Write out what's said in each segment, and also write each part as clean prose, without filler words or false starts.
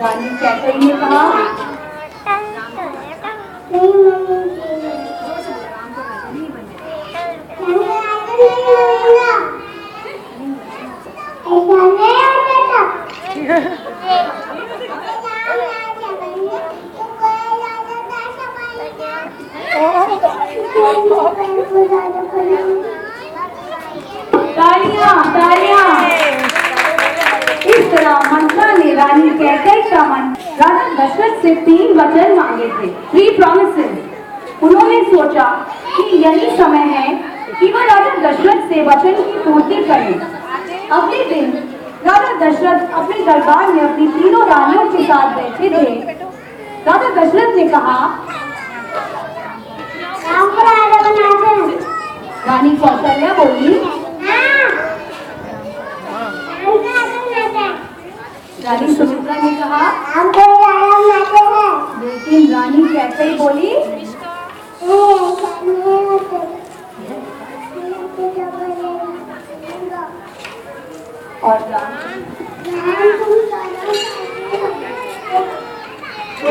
रानी कैकई ने कहा, तालियां तालियां। इस तरह मंत्रा ने रानी कैकई का मन राजा दशरथ से 3 वचन मांगे थे, 3 प्रॉमिसेस। उन्होंने सोचा कि यही समय है कि वह राजा दशरथ से वचन की पूर्ति करें। अगले दिन राजा दशरथ अपने दरबार में अपनी 3 रानियों के साथ बैठे थे। राजा दशरथ ने कहा, रानी कौशल्या बोली, रानी सुमित्रा ने कहा, लेकिन रानी कैकई बोली, और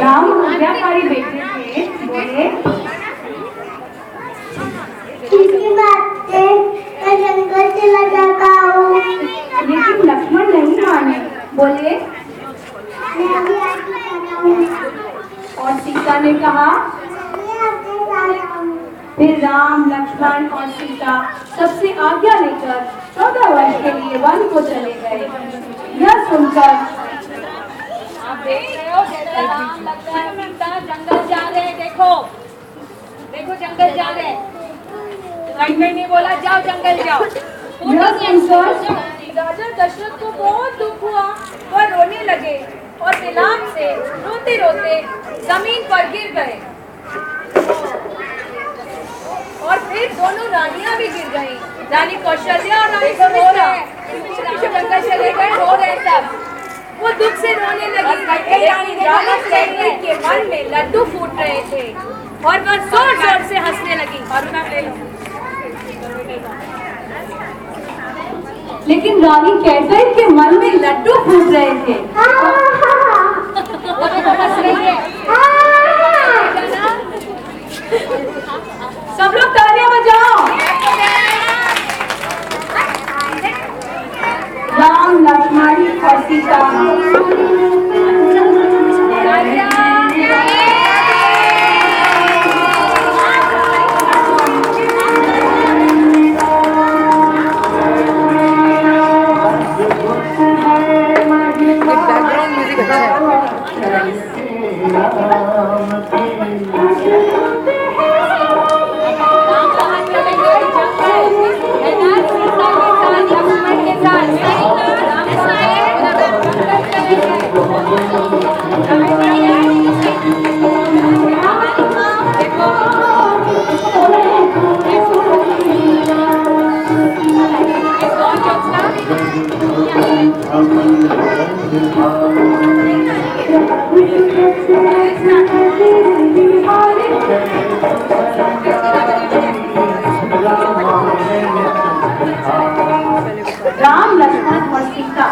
राम आज्ञाकारी बेटे थे, बोले, जंगल चला जाता हूँ। लेकिन लक्ष्मण नहीं माने, बोले, और सीता ने कहा। फिर राम, लक्ष्मण और सीता सबसे आज्ञा लेकर 14 वर्ष के लिए वन को चले गए। यह सुनकर आप देख रहे हो कैसा राम लगता है, सीता जंगल जा रहे हैं। देखो देखो जंगल जा रहे हैं। नहीं बोला जाओ जंगल जाओ। राजा दशरथ को बहुत दुख हुआ। वह रोने लगे और विलाप से रोते रोते जमीन पर गिर गए। और फिर दोनों रानियां भी गिर गईं। रानी कौशल्या और रानी सुमित्रा जंगल चले गए, रो रहे सब। वो दुख से रोने लगी। रानी कैकई के मन में लड्डू फूट रहे थे और वह जोर जोर से हंसने लगी। लेकिन रानी कैकई के मन में लड्डू फूट रहे थे। वो तो हंस रही है। सब लोग तालियां बजाओ। राम, लक्ष्मण और सीता राम, लक्ष्मण और सीता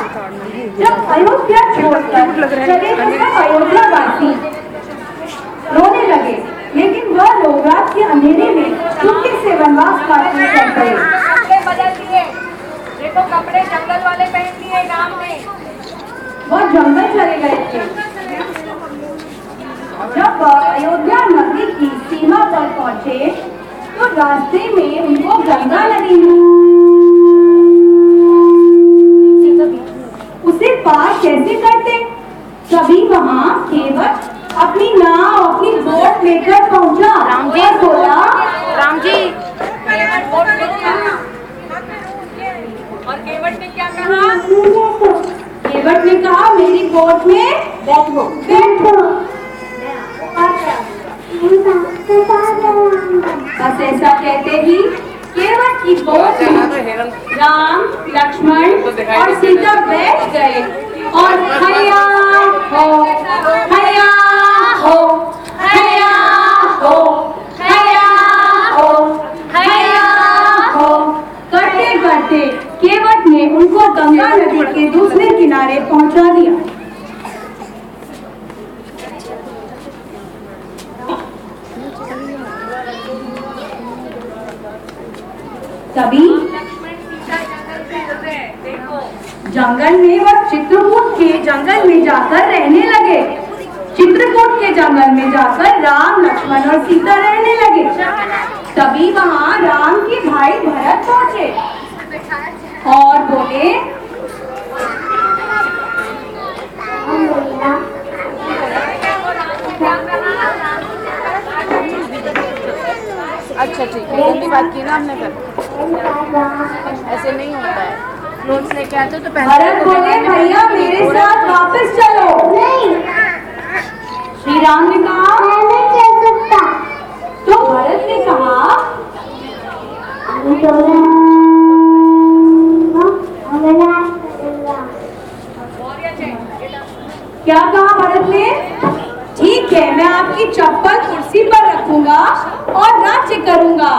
जब अयोध्या छोड़कर चले तो सब अयोध्यावासी रोने लगे। लेकिन वह लोग रात के अंधेरे में चुपके से वनवास काटने चल गए। कपड़े बदल दिए। देखो कपड़े जंगल वाले पहन लिए राम ने। वह जंगल चले गए थे। जब अयोध्या नगरी की सीमा पर पहुंचे तो रास्ते में उनको गंगा नदी उसे पार कैसे करते। तभी वहाँ केवट अपनी नाव, अपनी बोट लेकर पहुंचा। राम जी बोला, राम जी बोट लेकर। और केवट ने क्या कहा? केवट ने कहा, मेरी बोट में बैठो बैठो। बस ऐसा कहते ही केवट की बोट में राम, लक्ष्मण और सीता बैठ गए और हैया हो हैया हो हैया हो हैया हो हैया हो करते करते केवट ने उनको गंगा नदी के दूसरे किनारे पहुंचा दिया। तभी जंगल में वह चित्रकूट के जंगल में जाकर रहने लगे। चित्रकूट के जंगल में जाकर राम, लक्ष्मण और सीता रहने लगे। तभी वहाँ राम के भाई भरत पहुँचे और बोले, अच्छा ठीक है, गंदी बात की ना हमने, फिर ऐसे नहीं होता है। क्लोथ्स लेके आते हो तो भरत बोले, भैया मेरे साथ वापस चलो। नहीं, श्री राम ने कहा, मैं नहीं चल सकता। तो भरत ने कहा, अभी तो क्या कहा भरत ने? ठीक है, मैं आपकी चप्पल कुर्सी पर रखूंगा और राज्य करूंगा।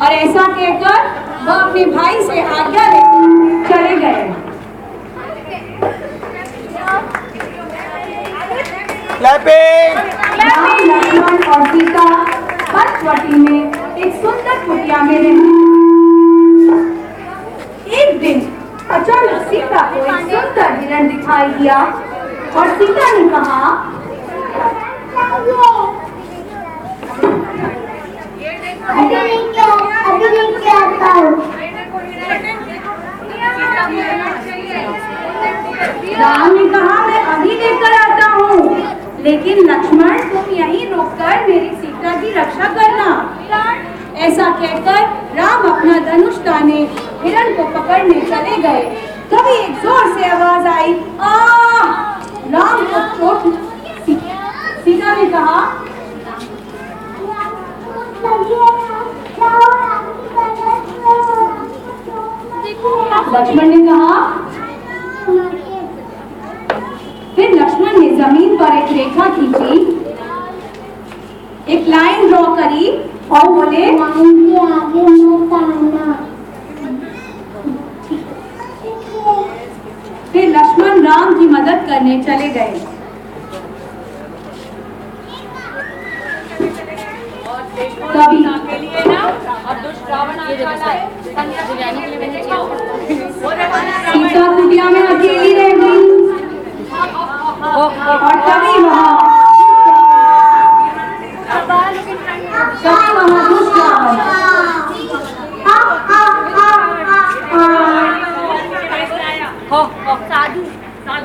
और ऐसा कहकर वह अपने भाई से आज्ञा लेकर चले गए। राम, लक्ष्मण और सीता पंचवटी में एक सुंदर कुटिया में रहते। एक दिन अचानक सीता को एक सुंदर हिरण दिखाई दिया और सीता ने कहा, अभी लेके आता हूँ। राम ने कहा, मैं अभी लेकर आता हूँ, लेकिन लक्ष्मण तुम यहीं रुककर मेरी सीता की रक्षा करना। ऐसा कहकर राम अपना धनुष ताने हिरण को पकड़ने चले गए। तभी एक जोर से आवाज आई, आ! राम को चोट। सीता ने कहा, लक्ष्मण ने कहा। फिर लक्ष्मण ने जमीन पर एक रेखा खींची, एक लाइन ड्रॉ करी और बोले, आगे मत आना। फिर लक्ष्मण राम की मदद करने चले गए। तभी सीता कुटिया में अकेली रह गई और तभी वहाँ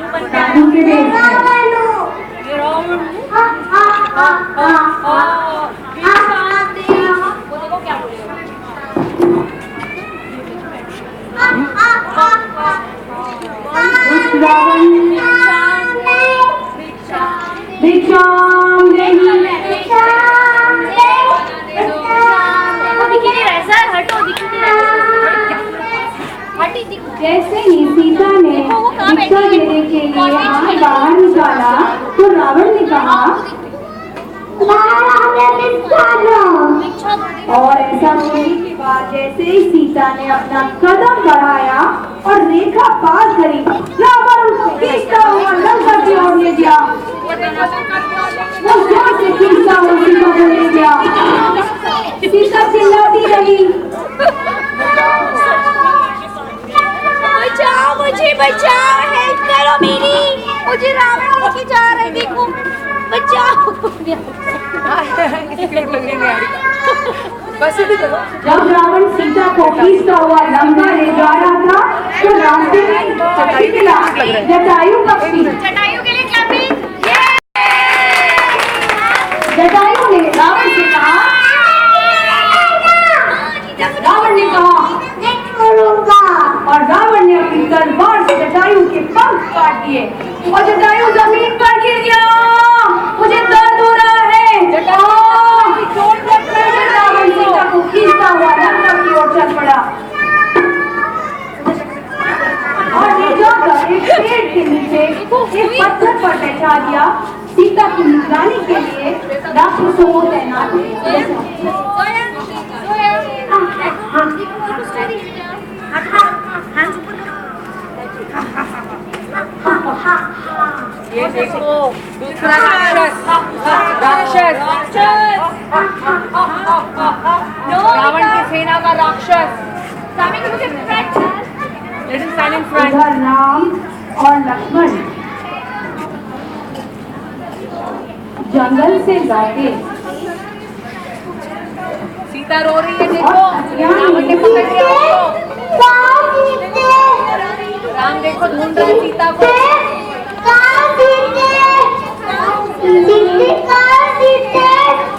दुष्ट साधु के वेश जैसे ही सीता ने भिक्षा देने के लिए हाथ बाहर निकाला तो रावण ने कहा, और ऐसा होने के बाद जैसे ही सीता ने अपना कदम बढ़ाया और रेखा पार करी, रावण उसको खींचता हुआ लंका की ओर ले गया। वो जोर से खींचता हुआ सीता को ले गया। सीता चिल्लाती रही, बचाओ मुझे, बचाओ, हेल्प करो मेरी, मुझे रावण लेके जा रहा है, देखो, बचाओ। जब रावण सीता को खींचता हुआ लंका ले जा रहा था तो रास्ते में निकला जटायु पक्षी। जटायु के लिए क्लैपिंग। जटायु ने रावण से कहा, रावण ने कहा और रावण ने अपनी तलवार से जटायु के पंख काट दिए और जटायु जमीन पर गिर गया। मुझे दर्द हो रहा है। रावण सीता को खींचता हुआ लंका की ओर चल पड़ा और ले जाकर एक पेड़ के नीचे एक पत्थर पर बैठा दिया। सीता की निगरानी के लिए राक्षसों को तैनात किया। ये देखो दूसरा राक्षस रावण के सेना का राक्षस। सामी को मुझे front let him stand in front. इधर राम और लक्ष्मण जंगल से लौटे सीता रो रही है, देखो रावण ने पकड़ लिया उसको। राम देखो ढूंढ रहा है सीता को।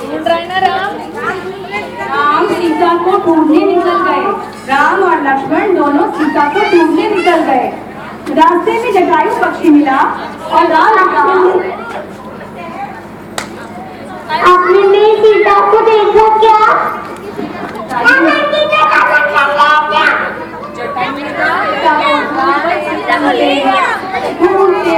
ढूंढ रहा है ना राम। राम सीता को ढूंढने निकल गए। राम और लक्ष्मण दोनों सीता को ढूंढने निकल गए। रास्ते में जटायु पक्षी मिला और राम ने कहा, आपने मेरी सीता को देखा क्या? ढूंढते ढूंढते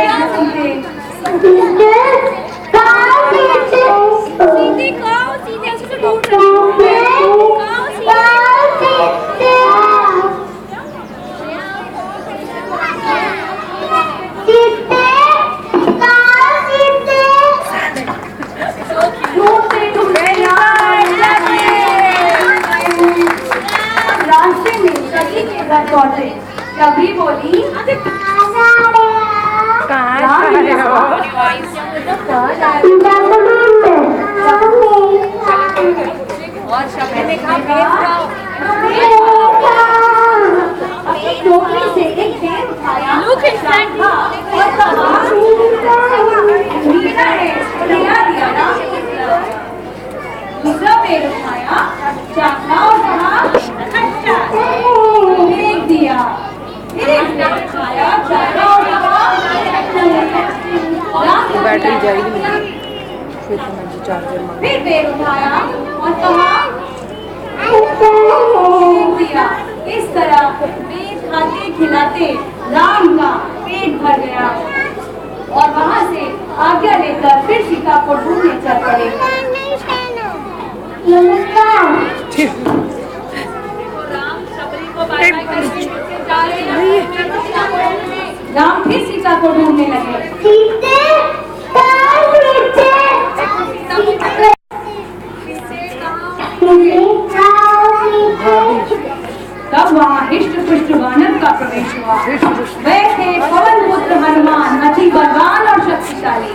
रास्ते में सभी के घर पहुंचे। कभी बोली, और शब्द ने कहा भेद अपनी टोकरी से एक बेर उठाया Look in front. और कहा, मीरा है, खिला दिया ना। दूसरा बेर उठाया, चाखा और कहा, फेंक दिया। फिर एक बेर उठाया, चाखा और कहा, बैटरी जाएगी नहीं, फिर तो मुझे चार्जर मांग। फिर बेर उठाया और कहा, फेंक दिया। इस तरह पेट खाते खिलाते राम का पेट भर गया और वहां से आज्ञा लेकर फिर सीता को ढूंढने चल पड़े। राम शबरी को बाय बाय करके जा रहे हैं। राम फिर सीता को ढूंढने लगे। तब वहाँ हिष्ट पुष्ट वानर का प्रवेश हुआ। वे थे पवन पुत्र हनुमान, अति बलवान और शक्तिशाली।